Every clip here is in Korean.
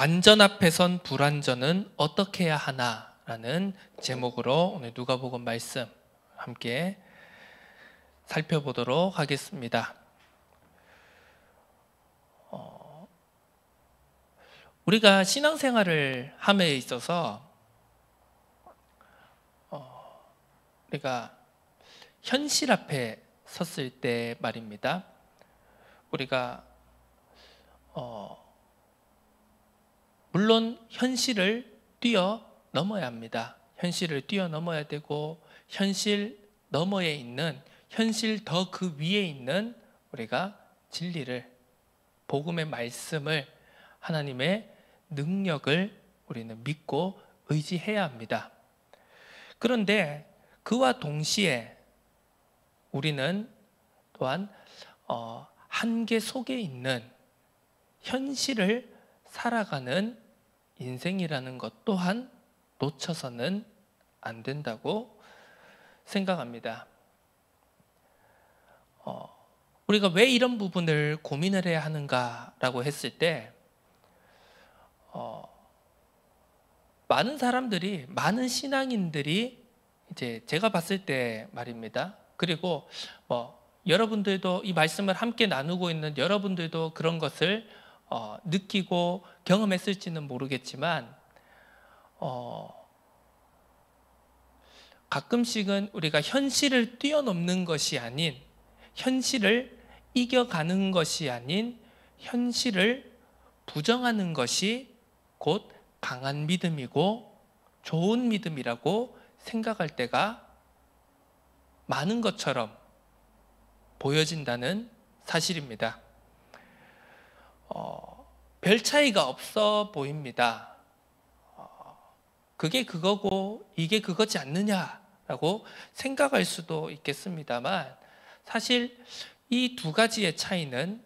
완전 앞에 선 불완전은 어떻게 해야 하나? 라는 제목으로 오늘 누가복음 말씀 함께 살펴보도록 하겠습니다. 우리가 신앙생활을 함에 있어서 우리가 현실 앞에 섰을 때 말입니다. 우리가 물론 현실을 뛰어넘어야 합니다. 현실을 뛰어넘어야 되고 현실 너머에 있는, 현실 더 그 위에 있는 우리가 진리를, 복음의 말씀을, 하나님의 능력을 우리는 믿고 의지해야 합니다. 그런데 그와 동시에 우리는 또한 한계 속에 있는 현실을 살아가는 인생이라는 것 또한 놓쳐서는 안 된다고 생각합니다. 우리가 왜 이런 부분을 고민을 해야 하는가라고 했을 때 많은 사람들이, 많은 신앙인들이 이제 제가 봤을 때 말입니다. 그리고 여러분들도 이 말씀을 함께 나누고 있는 여러분들도 그런 것을 느끼고 경험했을지는 모르겠지만 가끔씩은 우리가 현실을 뛰어넘는 것이 아닌, 현실을 이겨가는 것이 아닌 현실을 부정하는 것이 곧 강한 믿음이고 좋은 믿음이라고 생각할 때가 많은 것처럼 보여진다는 사실입니다. 별 차이가 없어 보입니다. 그게 그거고 이게 그거지 않느냐라고 생각할 수도 있겠습니다만, 사실 이 두 가지의 차이는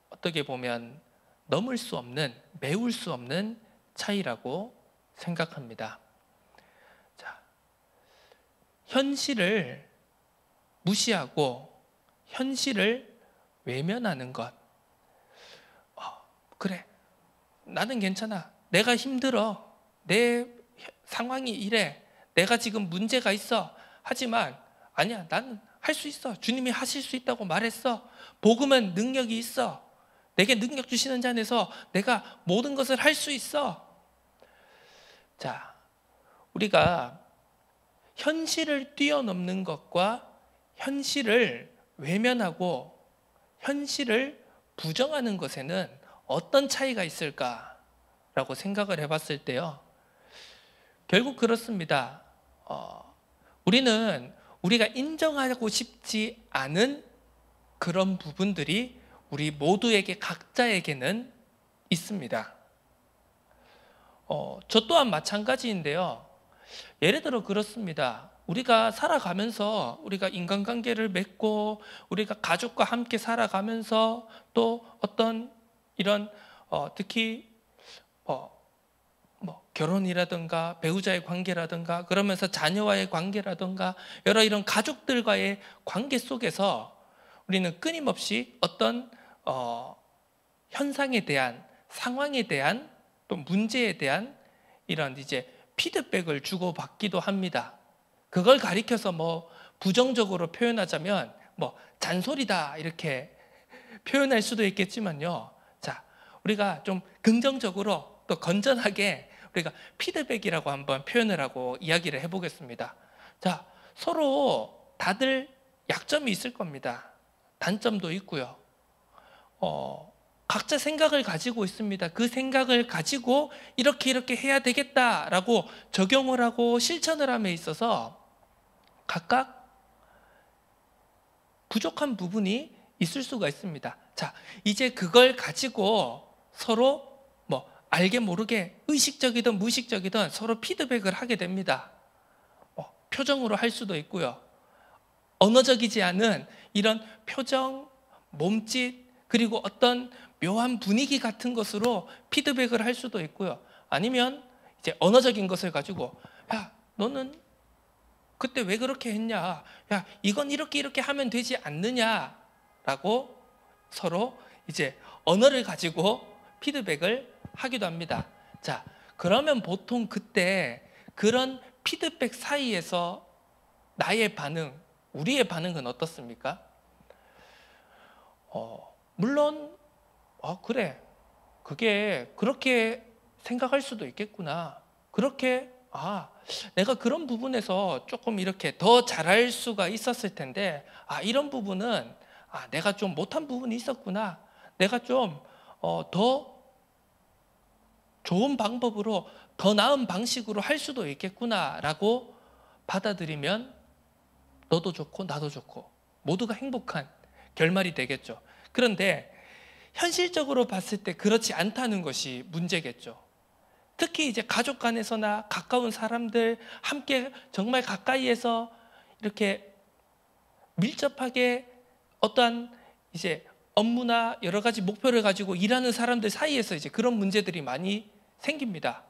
어떻게 보면 넘을 수 없는, 메울 수 없는 차이라고 생각합니다. 자, 현실을 무시하고 현실을 외면하는 것. 그래, 나는 괜찮아, 내가 힘들어, 내 상황이 이래, 내가 지금 문제가 있어. 하지만 아니야, 나는 할 수 있어. 주님이 하실 수 있다고 말했어. 복음은 능력이 있어. 내게 능력 주시는 자 안에서 내가 모든 것을 할 수 있어. 자, 우리가 현실을 뛰어넘는 것과 현실을 외면하고 현실을 부정하는 것에는 어떤 차이가 있을까라고 생각을 해봤을 때요, 결국 그렇습니다. 우리는 우리가 인정하고 싶지 않은 그런 부분들이 우리 모두에게, 각자에게는 있습니다. 저 또한 마찬가지인데요. 예를 들어 그렇습니다. 우리가 살아가면서, 우리가 인간관계를 맺고 우리가 가족과 함께 살아가면서 또 어떤 이런 특히 결혼이라든가 배우자의 관계라든가 그러면서 자녀와의 관계라든가 여러 이런 가족들과의 관계 속에서 우리는 끊임없이 어떤 현상에 대한, 상황에 대한, 또 문제에 대한 이런 이제 피드백을 주고받기도 합니다. 그걸 가리켜서 부정적으로 표현하자면 잔소리다 이렇게 표현할 수도 있겠지만요. 자, 우리가 좀 긍정적으로 또 건전하게 우리가 피드백이라고 한번 표현을 하고 이야기를 해보겠습니다. 자, 서로 다들 약점이 있을 겁니다. 단점도 있고요. 각자 생각을 가지고 있습니다. 그 생각을 가지고 이렇게 해야 되겠다라고 적용을 하고 실천을 함에 있어서 각각 부족한 부분이 있을 수가 있습니다. 자, 이제 그걸 가지고 서로 알게 모르게 의식적이든 무의식적이든 서로 피드백을 하게 됩니다. 표정으로 할 수도 있고요. 언어적이지 않은 이런 표정, 몸짓, 그리고 어떤 묘한 분위기 같은 것으로 피드백을 할 수도 있고요. 아니면 이제 언어적인 것을 가지고, 야, 너는 그때 왜 그렇게 했냐? 야, 이건 이렇게 하면 되지 않느냐라고 서로 이제 언어를 가지고 피드백을 하기도 합니다. 자, 그러면 보통 그때 그런 피드백 사이에서 나의 반응, 우리의 반응은 어떻습니까? 물론 그래, 그게 그렇게 생각할 수도 있겠구나. 그렇게 내가 그런 부분에서 조금 이렇게 더 잘할 수가 있었을 텐데 이런 부분은 내가 좀 못한 부분이 있었구나. 내가 좀 더 좋은 방법으로 더 나은 방식으로 할 수도 있겠구나라고 받아들이면 너도 좋고 나도 좋고 모두가 행복한 결말이 되겠죠. 그런데 현실적으로 봤을 때 그렇지 않다는 것이 문제겠죠. 특히 이제 가족 간에서나 가까운 사람들 함께 정말 가까이에서 이렇게 밀접하게 어떠한 이제 업무나 여러 가지 목표를 가지고 일하는 사람들 사이에서 이제 그런 문제들이 많이 생깁니다.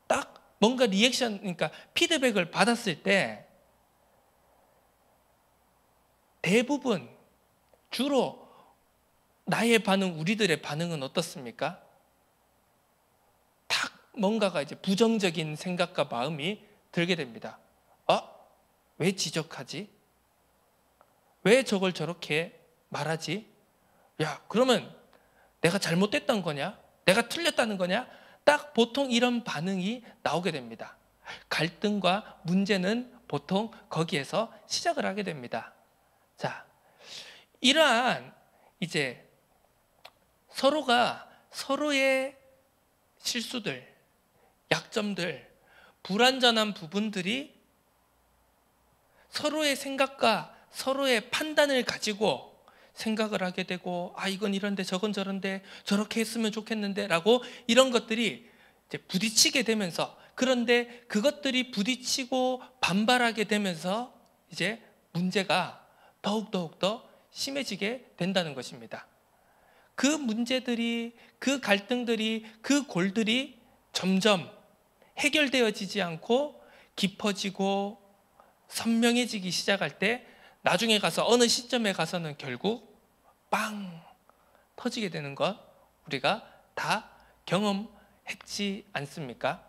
딱 뭔가 리액션, 그러니까 피드백을 받았을 때 대부분 주로 나의 반응, 우리들의 반응은 어떻습니까? 딱 뭔가가 이제 부정적인 생각과 마음이 들게 됩니다. 왜 지적하지? 왜 저걸 저렇게 말하지? 야, 그러면 내가 잘못됐던 거냐? 내가 틀렸다는 거냐? 딱 보통 이런 반응이 나오게 됩니다. 갈등과 문제는 보통 거기에서 시작을 하게 됩니다. 자, 이러한 이제 서로가 서로의 실수들, 약점들, 불완전한 부분들이 서로의 생각과 서로의 판단을 가지고 생각을 하게 되고 이건 이런데 저건 저런데 저렇게 했으면 좋겠는데 라고 이런 것들이 이제 부딪히게 되면서, 그런데 그것들이 부딪히고 반발하게 되면서 이제 문제가 더욱 더 심해지게 된다는 것입니다. 그 문제들이, 그 갈등들이, 그 골들이 점점 해결되어지지 않고 깊어지고 선명해지기 시작할 때 나중에 가서 어느 시점에 가서는 결국 빵 터지게 되는 것 우리가 다 경험했지 않습니까?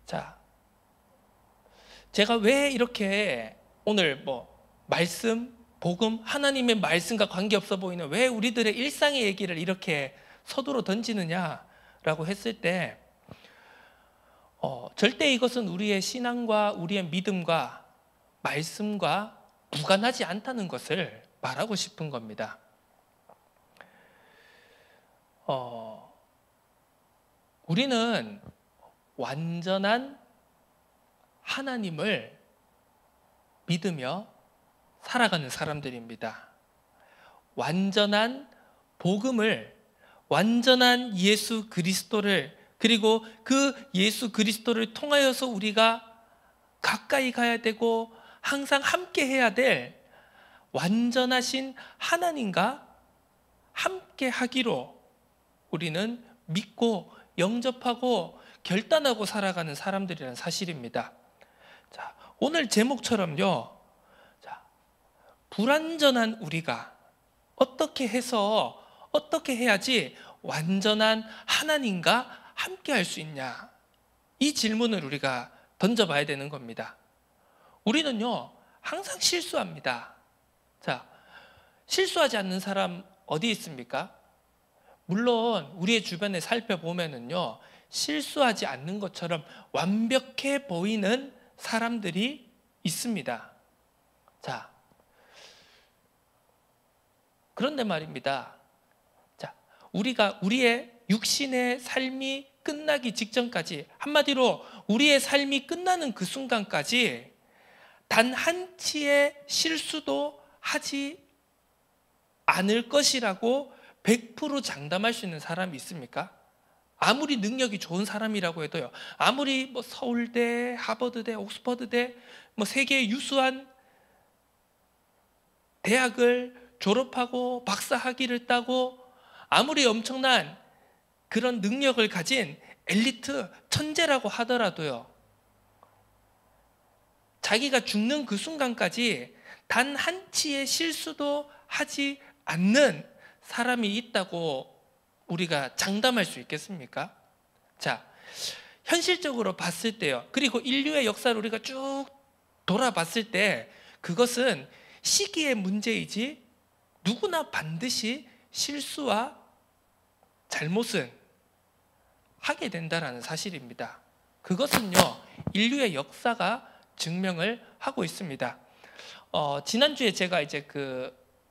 자, 제가 왜 이렇게 오늘 말씀, 복음, 하나님의 말씀과 관계없어 보이는 왜 우리들의 일상의 얘기를 이렇게 서두로 던지느냐라고 했을 때 절대 이것은 우리의 신앙과 우리의 믿음과 말씀과 무관하지 않다는 것을 말하고 싶은 겁니다. 우리는 완전한 하나님을 믿으며 살아가는 사람들입니다. 완전한 복음을, 완전한 예수 그리스도를, 그리고 그 예수 그리스도를 통하여서 우리가 가까이 가야 되고 항상 함께 해야 될 완전하신 하나님과 함께 하기로 우리는 믿고 영접하고 결단하고 살아가는 사람들이라는 사실입니다. 자, 오늘 제목처럼요, 불완전한 우리가 어떻게 해야지 완전한 하나님과 함께 할 수 있냐, 이 질문을 우리가 던져봐야 되는 겁니다. 우리는요 항상 실수합니다. 자, 실수하지 않는 사람 어디 있습니까? 물론 우리의 주변에 살펴보면은요 실수하지 않는 것처럼 완벽해 보이는 사람들이 있습니다. 자, 그런데 말입니다. 자, 우리가 우리의 육신의 삶이 끝나기 직전까지, 한마디로 우리의 삶이 끝나는 그 순간까지 단 한치의 실수도 하지 않을 것이라고 100% 장담할 수 있는 사람이 있습니까? 아무리 능력이 좋은 사람이라고 해도요, 아무리 서울대, 하버드대, 옥스퍼드대, 세계의 유수한 대학을 졸업하고 박사 학위를 따고 아무리 엄청난 그런 능력을 가진 엘리트 천재라고 하더라도요, 자기가 죽는 그 순간까지 단 한치의 실수도 하지 않는 사람이 있다고 우리가 장담할 수 있겠습니까? 자, 현실적으로 봤을 때요. 그리고 인류의 역사를 우리가 쭉 돌아봤을 때 그것은 시기의 문제이지 누구나 반드시 실수와 잘못은 하게 된다는 사실입니다. 그것은요, 인류의 역사가 증명을 하고 있습니다. 지난주에 제가 이제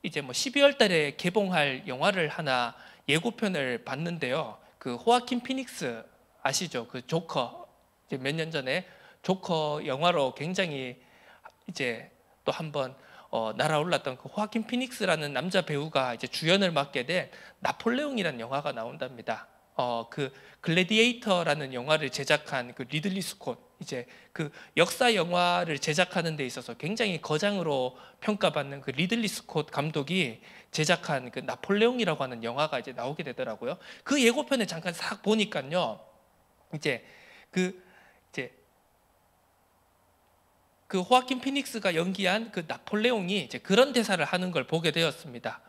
12월 달에 개봉할 영화를 하나 예고편을 봤는데요. 그 호아킨 피닉스 아시죠? 그 조커, 이제 몇 년 전에 조커 영화로 굉장히 이제 또 한번 날아올랐던 그 호아킨 피닉스라는 남자 배우가 이제 주연을 맡게 된 나폴레옹이라는 영화가 나온답니다. 그 글래디에이터라는 영화를 제작한 그 리들리 스콧, 이제 그 역사 영화를 제작하는 데 있어서 굉장히 거장으로 평가받는 그 리들리 스콧 감독이 제작한 그 나폴레옹이라고 하는 영화가 이제 나오게 되더라고요. 그 예고편을 잠깐 싹 보니까요, 이제 그 호아킨 피닉스가 연기한 그 나폴레옹이 이제 그런 대사를 하는 걸 보게 되었습니다.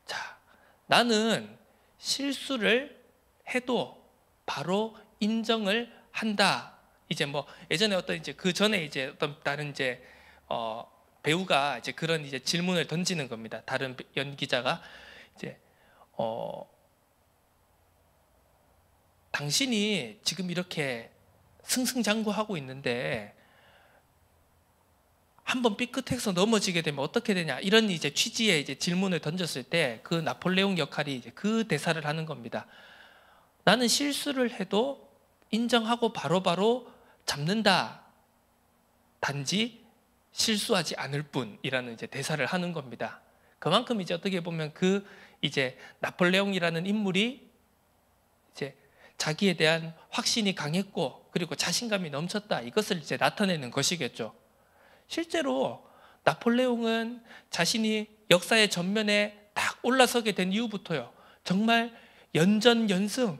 자, 나는 실수를 해도 바로 인정을 한다. 이제 뭐 예전에 어떤 이제 그 전에 이제 어떤 다른 이제 배우가 이제 그런 이제 질문을 던지는 겁니다. 다른 연기자가 이제 당신이 지금 이렇게 승승장구하고 있는데 한번 삐끗해서 넘어지게 되면 어떻게 되냐, 이런 이제 취지의 이제 질문을 던졌을 때 그 나폴레옹 역할이 이제 그 대사를 하는 겁니다. 나는 실수를 해도 인정하고 바로바로 잡는다. 단지 실수하지 않을 뿐이라는 이제 대사를 하는 겁니다. 그만큼 이제 어떻게 보면 그 이제 나폴레옹이라는 인물이 이제 자기에 대한 확신이 강했고 그리고 자신감이 넘쳤다, 이것을 이제 나타내는 것이겠죠. 실제로 나폴레옹은 자신이 역사의 전면에 딱 올라서게 된 이후부터요, 정말 연전연승,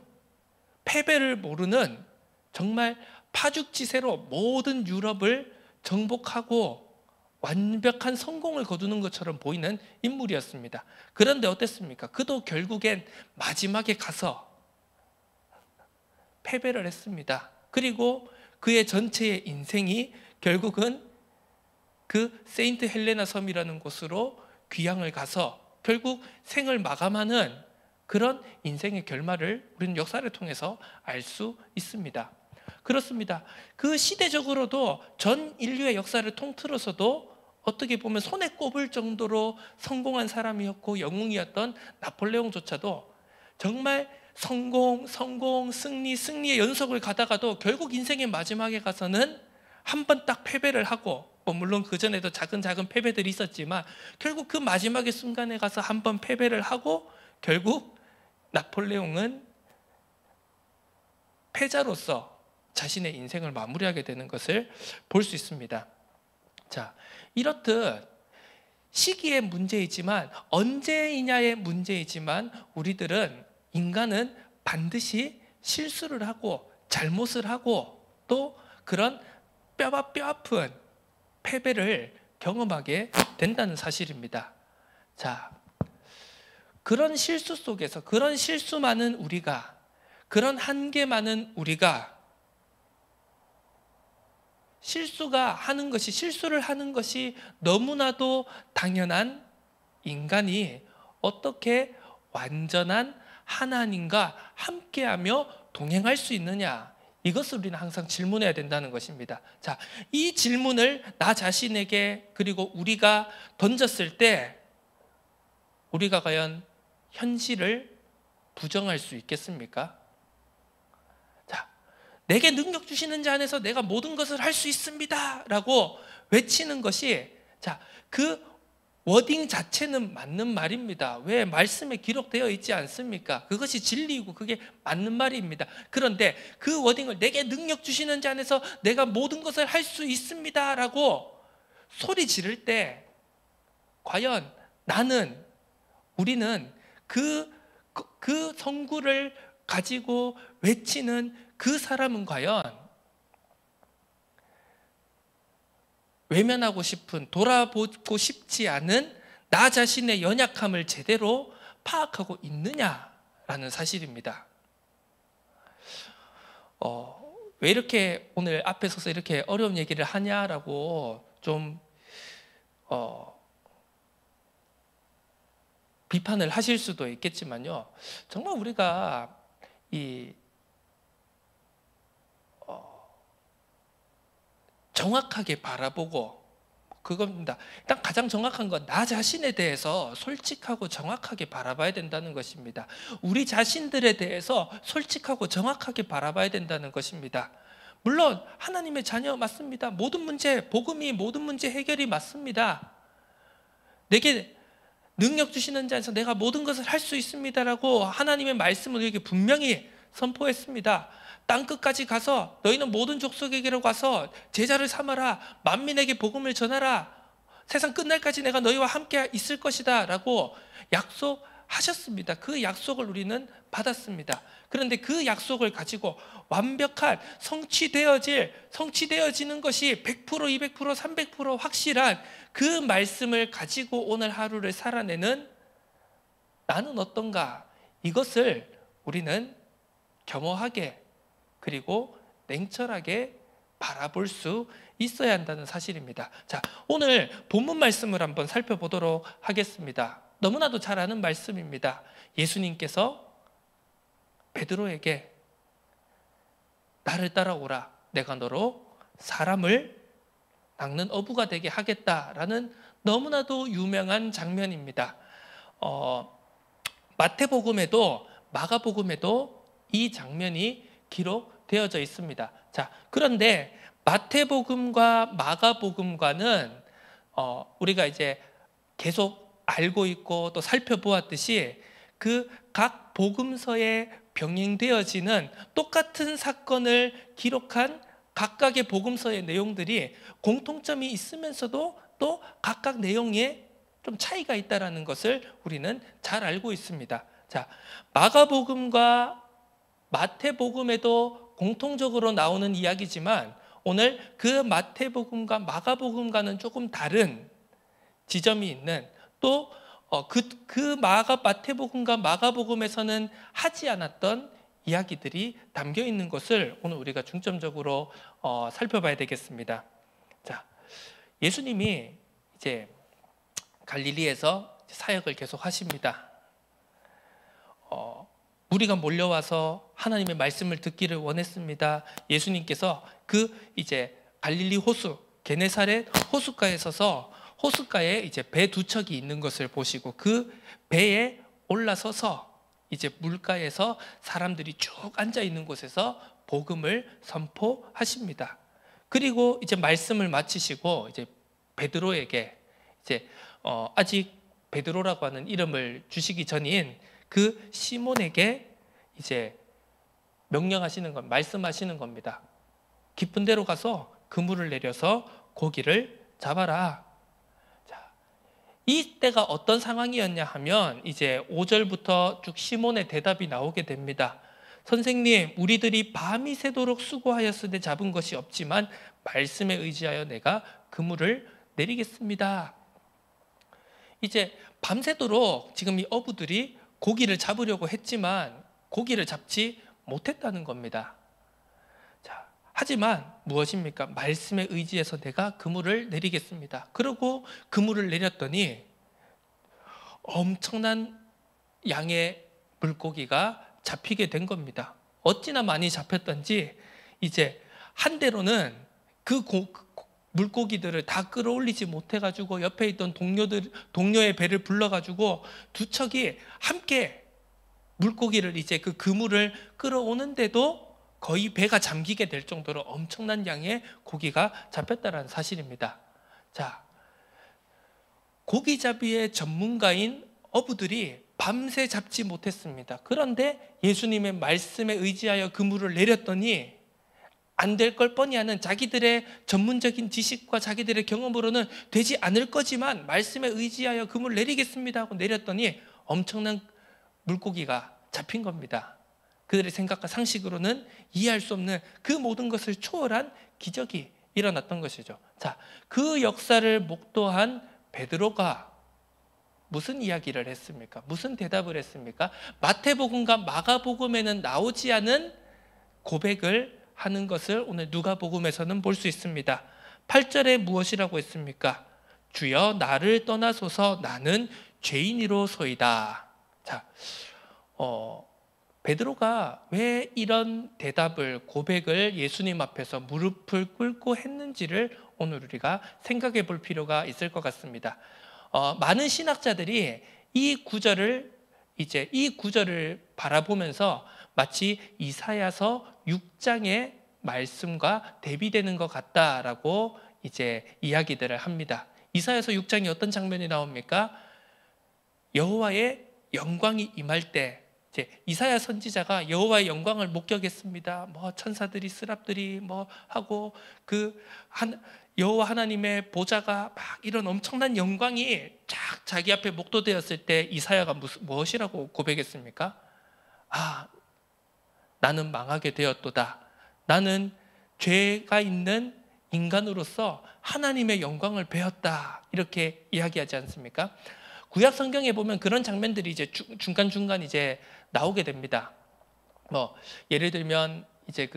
패배를 모르는 정말 파죽지세로 모든 유럽을 정복하고 완벽한 성공을 거두는 것처럼 보이는 인물이었습니다. 그런데 어땠습니까? 그도 결국엔 마지막에 가서 패배를 했습니다. 그리고 그의 전체의 인생이 결국은 그 세인트 헬레나 섬이라는 곳으로 귀향을 가서 결국 생을 마감하는 그런 인생의 결말을 우리는 역사를 통해서 알 수 있습니다. 그렇습니다. 그 시대적으로도 전 인류의 역사를 통틀어서도 어떻게 보면 손에 꼽을 정도로 성공한 사람이었고 영웅이었던 나폴레옹조차도 정말 성공, 승리의 연속을 가다가도 결국 인생의 마지막에 가서는 한 번 딱 패배를 하고, 물론 그 전에도 작은 패배들이 있었지만 결국 그 마지막의 순간에 가서 한 번 패배를 하고 결국 나폴레옹은 패자로서 자신의 인생을 마무리하게 되는 것을 볼 수 있습니다. 자, 이렇듯 시기의 문제이지만 언제이냐의 문제이지만 인간은 반드시 실수를 하고 잘못을 하고 또 그런 뼈 아픈 패배를 경험하게 된다는 사실입니다. 자, 그런 실수 속에서 그런 실수 많은 우리가, 그런 한계 많은 우리가 실수를 하는 것이 너무나도 당연한 인간이 어떻게 완전한 하나님과 함께하며 동행할 수 있느냐, 이것을 우리는 항상 질문해야 된다는 것입니다. 자, 이 질문을 나 자신에게 그리고 우리가 던졌을 때 우리가 과연 현실을 부정할 수 있겠습니까? 자, 내게 능력 주시는 자 안에서 내가 모든 것을 할 수 있습니다 라고 외치는 것이, 자, 그 워딩 자체는 맞는 말입니다. 왜? 말씀에 기록되어 있지 않습니까? 그것이 진리이고 그게 맞는 말입니다. 그런데 그 워딩을 내게 능력 주시는 자 안에서 내가 모든 것을 할 수 있습니다 라고 소리 지를 때 과연 우리는 그 성구를 가지고 외치는 그 사람은 과연 외면하고 싶은, 돌아보고 싶지 않은 나 자신의 연약함을 제대로 파악하고 있느냐, 라는 사실입니다. 왜 이렇게 오늘 앞에 서서 이렇게 어려운 얘기를 하냐라고 좀 비판을 하실 수도 있겠지만요, 정말 우리가 정확하게 바라보고, 그겁니다. 일단 가장 정확한 건 나 자신에 대해서 솔직하고 정확하게 바라봐야 된다는 것입니다. 우리 자신들에 대해서 솔직하고 정확하게 바라봐야 된다는 것입니다. 물론 하나님의 자녀 맞습니다. 모든 문제, 복음이 모든 문제 해결이 맞습니다. 내게 능력 주시는 자에서 내가 모든 것을 할 수 있습니다라고 하나님의 말씀을 우리에게 분명히 선포했습니다. 땅끝까지 가서 너희는 모든 족속에게로 가서 제자를 삼아라, 만민에게 복음을 전하라, 세상 끝날까지 내가 너희와 함께 있을 것이다 라고 약속하셨습니다. 그 약속을 우리는 받았습니다. 그런데 그 약속을 가지고 완벽한 성취되어지는 것이 100%, 200%, 300% 확실한 그 말씀을 가지고 오늘 하루를 살아내는 나는 어떤가, 이것을 우리는 겸허하게 그리고 냉철하게 바라볼 수 있어야 한다는 사실입니다. 자, 오늘 본문 말씀을 한번 살펴보도록 하겠습니다. 너무나도 잘 아는 말씀입니다. 예수님께서 베드로에게 나를 따라오라, 내가 너로 사람을 낚는 어부가 되게 하겠다라는 너무나도 유명한 장면입니다. 마태복음에도 마가복음에도 이 장면이 기록되어져 있습니다. 자, 그런데 마태복음과 마가복음과는 우리가 이제 계속 알고 있고 또 살펴보았듯이 그 각 복음서에 병행되어지는 똑같은 사건을 기록한 각각의 복음서의 내용들이 공통점이 있으면서도 또 각각 내용에 좀 차이가 있다는 것을 우리는 잘 알고 있습니다. 자, 마가복음과 마태복음에도 공통적으로 나오는 이야기지만 오늘 그 마태복음과 마가복음과는 조금 다른 지점이 있는, 또 마태복음과 마가복음에서는 하지 않았던 이야기들이 담겨 있는 것을 오늘 우리가 중점적으로 살펴봐야 되겠습니다. 자, 예수님이 이제 갈릴리에서 사역을 계속 하십니다. 무리가 몰려와서 하나님의 말씀을 듣기를 원했습니다. 예수님께서 이제 갈릴리 호수, 게네사렛 호숫가에 서서 호숫가에 이제 배 두 척이 있는 것을 보시고 그 배에 올라서서 이제 물가에서 사람들이 쭉 앉아 있는 곳에서 복음을 선포하십니다. 그리고 이제 말씀을 마치시고 이제 베드로에게 이제 아직 베드로라고 하는 이름을 주시기 전인 그 시몬에게 이제 명령하시는 것, 말씀하시는 겁니다. 깊은 데로 가서 그물을 내려서 고기를 잡아라. 자, 이때가 어떤 상황이었냐 하면 이제 5절부터 쭉 시몬의 대답이 나오게 됩니다. 선생님, 우리들이 밤이 새도록 수고하였으되 잡은 것이 없지만 말씀에 의지하여 내가 그물을 내리겠습니다. 이제 밤새도록 지금 이 어부들이 고기를 잡으려고 했지만 고기를 잡지 못했다는 겁니다. 자, 하지만 무엇입니까? 말씀에 의지해서 내가 그물을 내리겠습니다. 그리고 그물을 내렸더니 엄청난 양의 물고기가 잡히게 된 겁니다. 어찌나 많이 잡혔던지 이제 한 대로는 그 물고기들을 다 끌어올리지 못해가지고 옆에 있던 동료의 배를 불러가지고 두 척이 함께 물고기를 이제 그 그물을 끌어오는데도 거의 배가 잠기게 될 정도로 엄청난 양의 고기가 잡혔다는 사실입니다. 자, 고기잡이의 전문가인 어부들이 밤새 잡지 못했습니다. 그런데 예수님의 말씀에 의지하여 그물을 내렸더니 안 될 걸 뻔히 아는 자기들의 전문적인 지식과 자기들의 경험으로는 되지 않을 거지만 말씀에 의지하여 그물을 내리겠습니다 하고 내렸더니 엄청난 물고기가 잡힌 겁니다. 그들의 생각과 상식으로는 이해할 수 없는 그 모든 것을 초월한 기적이 일어났던 것이죠. 자, 그 역사를 목도한 베드로가 무슨 이야기를 했습니까? 무슨 대답을 했습니까? 마태복음과 마가복음에는 나오지 않은 고백을 하는 것을 오늘 누가복음에서는 볼 수 있습니다. 8절에 무엇이라고 했습니까? 주여 나를 떠나소서 나는 죄인이로소이다. 자, 베드로가 왜 이런 대답을 고백을 예수님 앞에서 무릎을 꿇고 했는지를 오늘 우리가 생각해 볼 필요가 있을 것 같습니다. 많은 신학자들이 이 구절을 바라보면서 마치 이사야서 6장의 말씀과 대비되는 것 같다라고 이제 이야기들을 합니다. 이사야서 6장에 어떤 장면이 나옵니까? 여호와의 영광이 임할 때 이제 이사야 선지자가 여호와의 영광을 목격했습니다. 뭐 천사들이 스랍들이 뭐 하고 여호와 하나님의 보좌가 막 이런 엄청난 영광이 쫙 자기 앞에 목도되었을 때 이사야가 무엇이라고 고백했습니까? 나는 망하게 되었도다. 나는 죄가 있는 인간으로서 하나님의 영광을 배웠다. 이렇게 이야기하지 않습니까? 구약 성경에 보면 그런 장면들이 이제 중간중간 이제 나오게 됩니다. 예를 들면 이제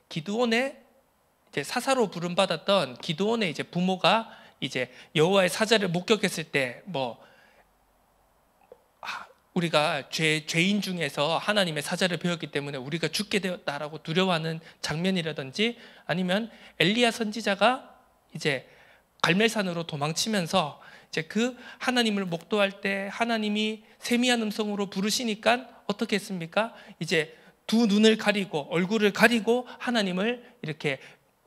기드온의 이제 사사로 부름받았던 기드온의 이제 부모가 이제 여호와의 사자를 목격했을 때 우리가 죄인 중에서 하나님의 사자를 배웠기 때문에 우리가 죽게 되었다라고 두려워하는 장면이라든지, 아니면 엘리야 선지자가 이제 갈멜산으로 도망치면서 이제 그 하나님을 목도할 때 하나님이 세미한 음성으로 부르시니까 어떻게 했습니까? 이제 두 눈을 가리고 얼굴을 가리고 하나님을 이렇게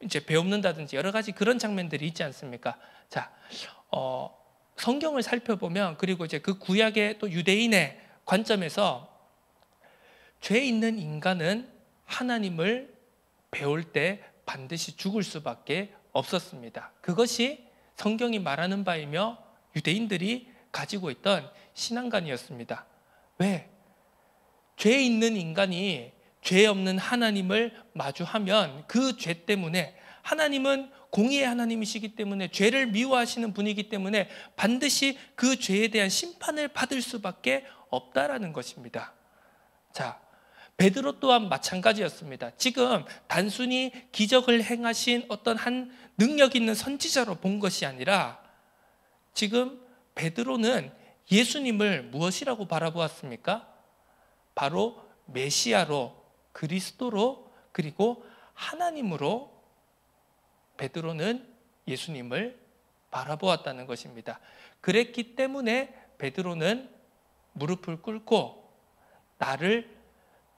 이제 배웁는다든지 여러 가지 그런 장면들이 있지 않습니까? 자, 성경을 살펴보면, 그리고 이제 그 구약의 또 유대인의 관점에서 죄 있는 인간은 하나님을 배울 때 반드시 죽을 수밖에 없었습니다. 그것이 성경이 말하는 바이며 유대인들이 가지고 있던 신앙관이었습니다. 왜? 죄 있는 인간이 죄 없는 하나님을 마주하면 그 죄 때문에, 하나님은 공의의 하나님이시기 때문에 죄를 미워하시는 분이기 때문에 반드시 그 죄에 대한 심판을 받을 수밖에 없다라는 것입니다. 자, 베드로 또한 마찬가지였습니다. 지금 단순히 기적을 행하신 어떤 한 능력 있는 선지자로 본 것이 아니라 지금 베드로는 예수님을 무엇이라고 바라보았습니까? 바로 메시아로, 그리스도로, 그리고 하나님으로 베드로는 예수님을 바라보았다는 것입니다. 그랬기 때문에 베드로는 무릎을 꿇고 나를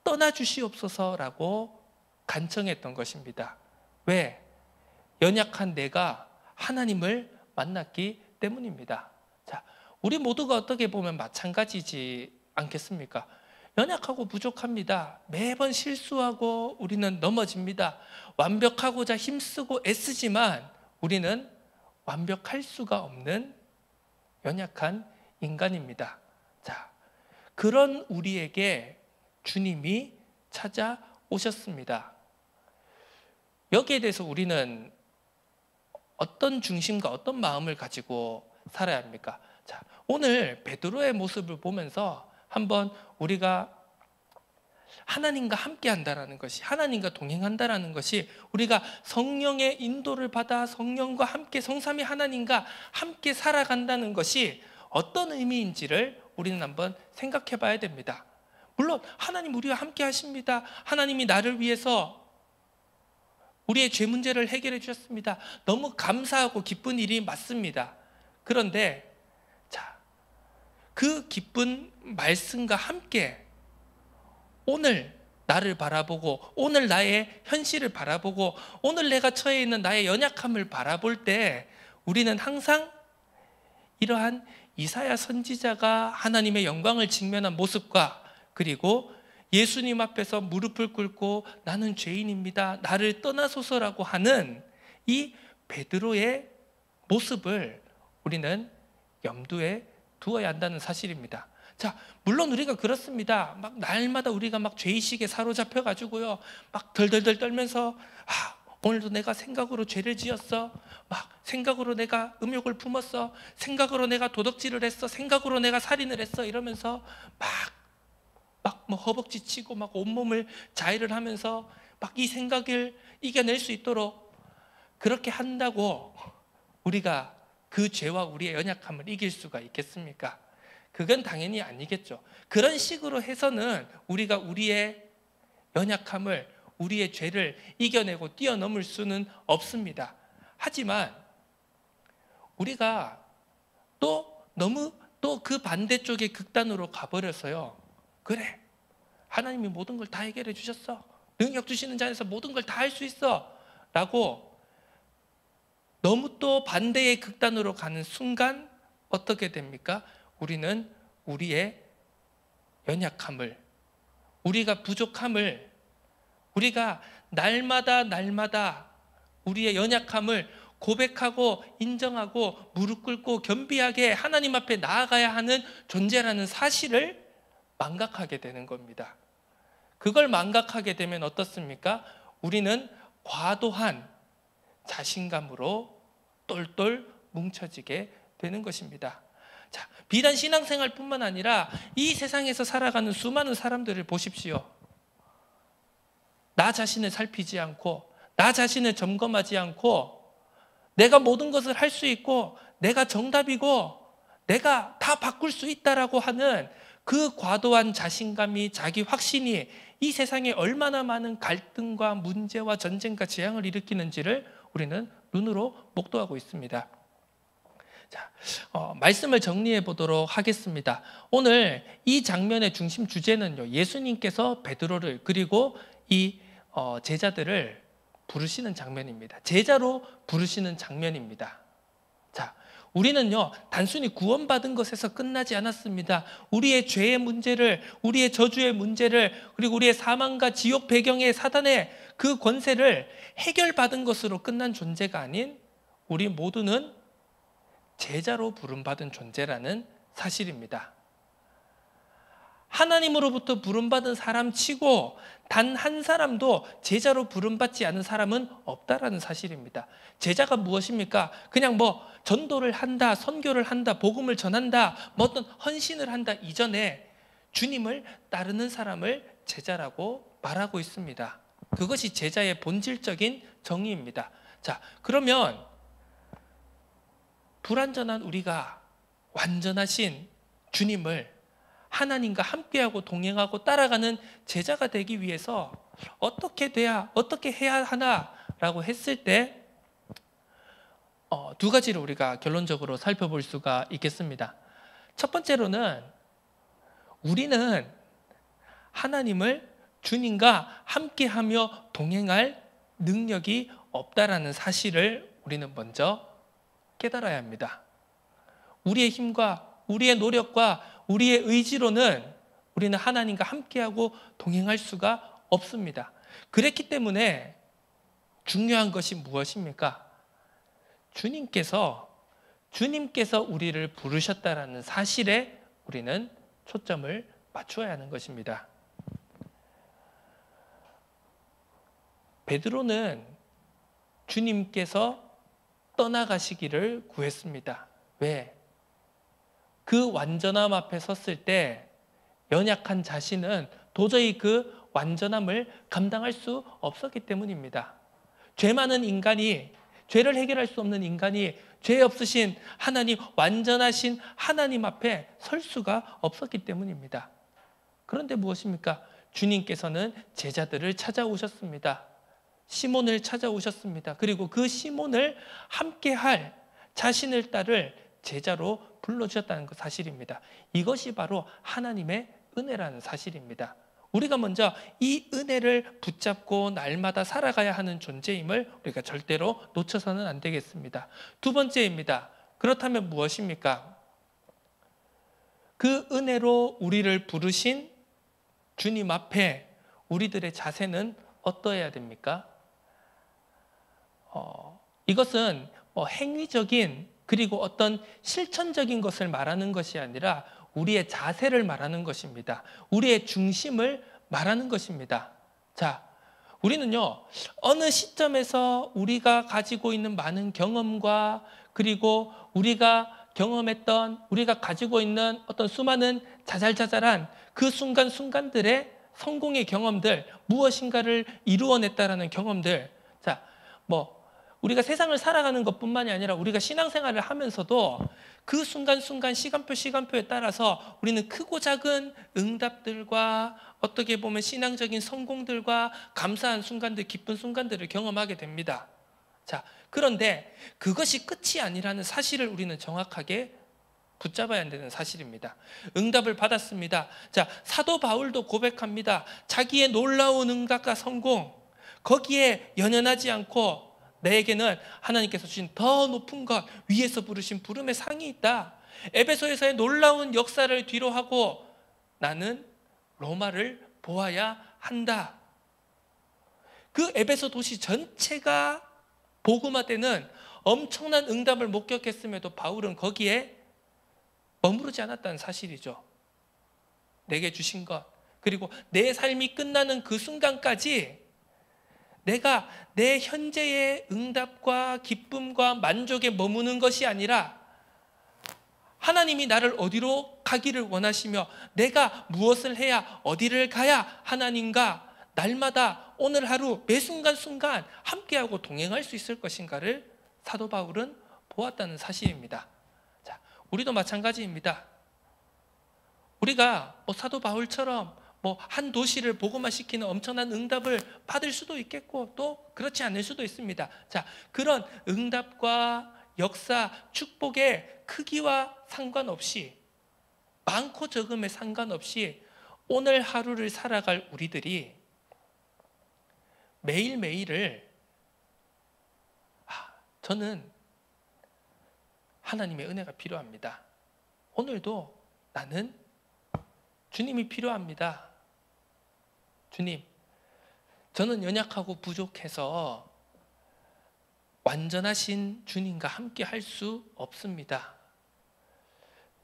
떠나주시옵소서라고 간청했던 것입니다. 왜? 연약한 내가 하나님을 만났기 때문입니다. 자, 우리 모두가 어떻게 보면 마찬가지지 않겠습니까? 연약하고 부족합니다. 매번 실수하고 우리는 넘어집니다. 완벽하고자 힘쓰고 애쓰지만 우리는 완벽할 수가 없는 연약한 인간입니다. 자, 그런 우리에게 주님이 찾아오셨습니다. 여기에 대해서 우리는 어떤 중심과 어떤 마음을 가지고 살아야 합니까? 자, 오늘 베드로의 모습을 보면서 한번 우리가 하나님과 함께 한다라는 것이, 하나님과 동행한다라는 것이, 우리가 성령의 인도를 받아 성령과 함께, 성삼위 하나님과 함께 살아간다는 것이 어떤 의미인지를 우리는 한번 생각해 봐야 됩니다. 물론 하나님 우리와 함께 하십니다. 하나님이 나를 위해서 우리의 죄 문제를 해결해 주셨습니다. 너무 감사하고 기쁜 일이 맞습니다. 그런데 자, 그 기쁜 말씀과 함께 오늘 나를 바라보고, 오늘 나의 현실을 바라보고, 오늘 내가 처해 있는 나의 연약함을 바라볼 때 우리는 항상 이러한 이사야 선지자가 하나님의 영광을 직면한 모습과, 그리고 예수님 앞에서 무릎을 꿇고 나는 죄인입니다, 나를 떠나소서라고 하는 이 베드로의 모습을 우리는 염두에 두어야 한다는 사실입니다. 자, 물론 우리가 그렇습니다. 막 날마다 우리가 막 죄의식에 사로잡혀 가지고요, 막 덜덜덜 떨면서 오늘도 내가 생각으로 죄를 지었어. 막 생각으로 내가 음욕을 품었어. 생각으로 내가 도덕질을 했어. 생각으로 내가 살인을 했어. 이러면서 막 뭐 허벅지 치고 막 온몸을 자해를 하면서 막 이 생각을 이겨낼 수 있도록 그렇게 한다고 우리가 그 죄와 우리의 연약함을 이길 수가 있겠습니까? 그건 당연히 아니겠죠. 그런 식으로 해서는 우리가 우리의 연약함을, 우리의 죄를 이겨내고 뛰어넘을 수는 없습니다. 하지만 우리가 또 너무 또 그 반대쪽의 극단으로 가버려서요, 그래, 하나님이 모든 걸 다 해결해 주셨어, 능력 주시는 자에서 모든 걸 다 할 수 있어 라고 너무 또 반대의 극단으로 가는 순간 어떻게 됩니까? 우리는 우리의 연약함을, 우리가 부족함을, 우리가 날마다 우리의 연약함을 고백하고 인정하고 무릎 꿇고 겸비하게 하나님 앞에 나아가야 하는 존재라는 사실을 망각하게 되는 겁니다. 그걸 망각하게 되면 어떻습니까? 우리는 과도한 자신감으로 똘똘 뭉쳐지게 되는 것입니다. 자, 비단 신앙생활뿐만 아니라 이 세상에서 살아가는 수많은 사람들을 보십시오. 나 자신을 살피지 않고, 나 자신을 점검하지 않고, 내가 모든 것을 할 수 있고, 내가 정답이고, 내가 다 바꿀 수 있다라고 하는 그 과도한 자신감이, 자기 확신이 이 세상에 얼마나 많은 갈등과 문제와 전쟁과 재앙을 일으키는지를 우리는 눈으로 목도하고 있습니다. 자, 말씀을 정리해 보도록 하겠습니다. 오늘 이 장면의 중심 주제는요, 예수님께서 베드로를 그리고 이 제자들을 부르시는 장면입니다. 제자로 부르시는 장면입니다. 자, 우리는요, 단순히 구원받은 것에서 끝나지 않았습니다. 우리의 죄의 문제를, 우리의 저주의 문제를, 그리고 우리의 사망과 지옥 배경의 사단의 그 권세를 해결받은 것으로 끝난 존재가 아닌 우리 모두는 제자로 부름받은 존재라는 사실입니다. 하나님으로부터 부름받은 사람 치고 단 한 사람도 제자로 부름받지 않은 사람은 없다라는 사실입니다. 제자가 무엇입니까? 그냥 뭐 전도를 한다, 선교를 한다, 복음을 전한다, 뭐 어떤 헌신을 한다 이전에 주님을 따르는 사람을 제자라고 말하고 있습니다. 그것이 제자의 본질적인 정의입니다. 자, 그러면 불완전한 우리가 완전하신 주님을 하나님과 함께하고 동행하고 따라가는 제자가 되기 위해서 어떻게 해야 하나라고 했을 때 두 가지를 우리가 결론적으로 살펴볼 수가 있겠습니다. 첫 번째로는 우리는 하나님을 주님과 함께하며 동행할 능력이 없다라는 사실을 우리는 먼저 깨달아야 합니다. 우리의 힘과 우리의 노력과 우리의 의지로는 우리는 하나님과 함께하고 동행할 수가 없습니다. 그랬기 때문에 중요한 것이 무엇입니까? 주님께서 우리를 부르셨다라는 사실에 우리는 초점을 맞춰야 하는 것입니다. 베드로는 주님께서 떠나가시기를 구했습니다. 왜? 그 완전함 앞에 섰을 때 연약한 자신은 도저히 그 완전함을 감당할 수 없었기 때문입니다. 죄 많은 인간이, 죄를 해결할 수 없는 인간이 죄 없으신 하나님, 완전하신 하나님 앞에 설 수가 없었기 때문입니다. 그런데 무엇입니까? 주님께서는 제자들을 찾아오셨습니다. 시몬을 찾아오셨습니다. 그리고 그 시몬을 함께할 자신을 따를 제자로 불러주셨다는 그 사실입니다. 이것이 바로 하나님의 은혜라는 사실입니다. 우리가 먼저 이 은혜를 붙잡고 날마다 살아가야 하는 존재임을 우리가 절대로 놓쳐서는 안 되겠습니다. 두 번째입니다. 그렇다면 무엇입니까? 그 은혜로 우리를 부르신 주님 앞에 우리들의 자세는 어떠해야 됩니까? 이것은 행위적인 그리고 어떤 실천적인 것을 말하는 것이 아니라 우리의 자세를 말하는 것입니다. 우리의 중심을 말하는 것입니다. 자, 우리는요, 어느 시점에서 우리가 가지고 있는 많은 경험과 그리고 우리가 경험했던, 우리가 가지고 있는 어떤 수많은 자잘자잘한 그 순간순간들의 성공의 경험들, 무엇인가를 이루어냈다라는 경험들. 자, 우리가 세상을 살아가는 것뿐만이 아니라 우리가 신앙생활을 하면서도 그 순간순간 시간표에 따라서 우리는 크고 작은 응답들과 어떻게 보면 신앙적인 성공들과 감사한 순간들, 기쁜 순간들을 경험하게 됩니다. 자, 그런데 그것이 끝이 아니라는 사실을 우리는 정확하게 붙잡아야 되는 사실입니다. 응답을 받았습니다. 자, 사도 바울도 고백합니다. 자기의 놀라운 응답과 성공, 거기에 연연하지 않고 내게는 하나님께서 주신 더 높은 것, 위에서 부르신 부름의 상이 있다. 에베소에서의 놀라운 역사를 뒤로하고 나는 로마를 보아야 한다. 그 에베소 도시 전체가 복음화되는 엄청난 응답을 목격했음에도 바울은 거기에 머무르지 않았다는 사실이죠. 내게 주신 것, 그리고 내 삶이 끝나는 그 순간까지 내가 내 현재의 응답과 기쁨과 만족에 머무는 것이 아니라 하나님이 나를 어디로 가기를 원하시며 내가 무엇을 해야 어디를 가야 하나님과 날마다 오늘 하루 매 순간순간 함께하고 동행할 수 있을 것인가를 사도 바울은 보았다는 사실입니다. 자, 우리도 마찬가지입니다. 우리가 사도 바울처럼 한 도시를 복음화시키는 엄청난 응답을 받을 수도 있겠고 또 그렇지 않을 수도 있습니다. 자, 그런 응답과 역사, 축복의 크기와 상관없이, 많고 적음에 상관없이 오늘 하루를 살아갈 우리들이 매일매일을 저는 하나님의 은혜가 필요합니다. 오늘도 나는 주님이 필요합니다. 주님, 저는 연약하고 부족해서 완전하신 주님과 함께 할 수 없습니다.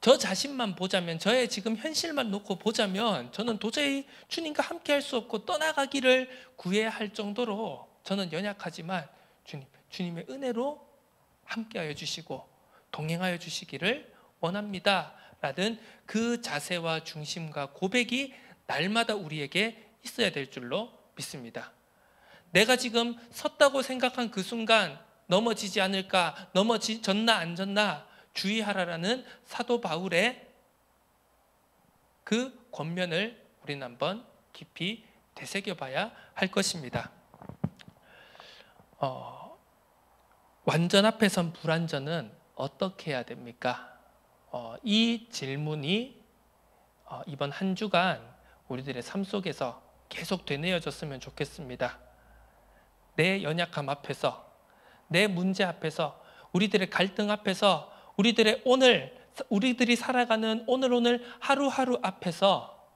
저 자신만 보자면, 저의 지금 현실만 놓고 보자면 저는 도저히 주님과 함께 할 수 없고 떠나가기를 구해야 할 정도로 저는 연약하지만 주님의 은혜로 함께하여 주시고 동행하여 주시기를 원합니다 라는 그 자세와 중심과 고백이 날마다 우리에게 있어야 될 줄로 믿습니다. 내가 지금 섰다고 생각한 그 순간 넘어지지 않을까, 넘어졌나 안 졌나 주의하라라는 사도 바울의 그 권면을 우리는 한번 깊이 되새겨봐야 할 것입니다. 완전 앞에 선 불완전은 어떻게 해야 됩니까? 이 질문이 이번 한 주간 우리들의 삶 속에서 계속 되뇌어졌으면 좋겠습니다. 내 연약함 앞에서, 내 문제 앞에서, 우리들의 갈등 앞에서, 우리들이 살아가는 오늘 하루하루 앞에서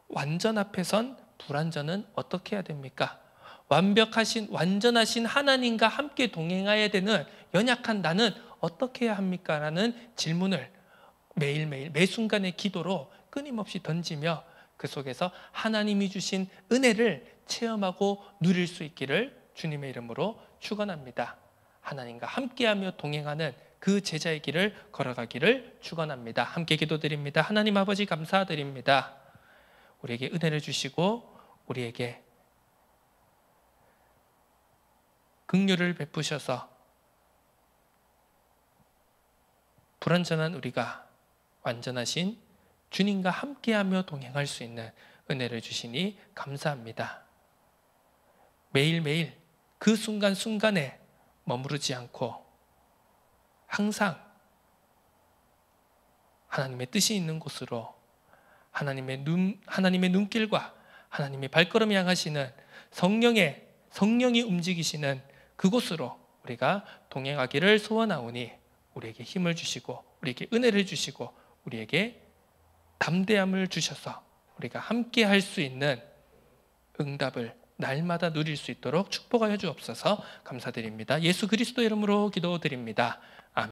완전 앞에 선 불완전은 어떻게 해야 됩니까? 완전하신 하나님과 함께 동행해야 되는 연약한 나는 어떻게 해야 합니까? 라는 질문을 매일매일 매 순간의 기도로 끊임없이 던지며 그 속에서 하나님이 주신 은혜를 체험하고 누릴 수 있기를 주님의 이름으로 축원합니다. 하나님과 함께하며 동행하는 그 제자의 길을 걸어가기를 축원합니다. 함께 기도드립니다. 하나님 아버지 감사드립니다. 우리에게 은혜를 주시고 우리에게 긍휼을 베푸셔서 불완전한 우리가 완전하신 주님과 함께하며 동행할 수 있는 은혜를 주시니 감사합니다. 매일매일 그 순간순간에 머무르지 않고 항상 하나님의 뜻이 있는 곳으로 하나님의 눈길과 하나님의 발걸음 향하시는 성령이 움직이시는 그곳으로 우리가 동행하기를 소원하오니 우리에게 힘을 주시고 우리에게 은혜를 주시고 우리에게 담대함을 주셔서 우리가 함께 할 수 있는 응답을 날마다 누릴 수 있도록 축복하여 주옵소서. 감사드립니다. 예수 그리스도 이름으로 기도드립니다.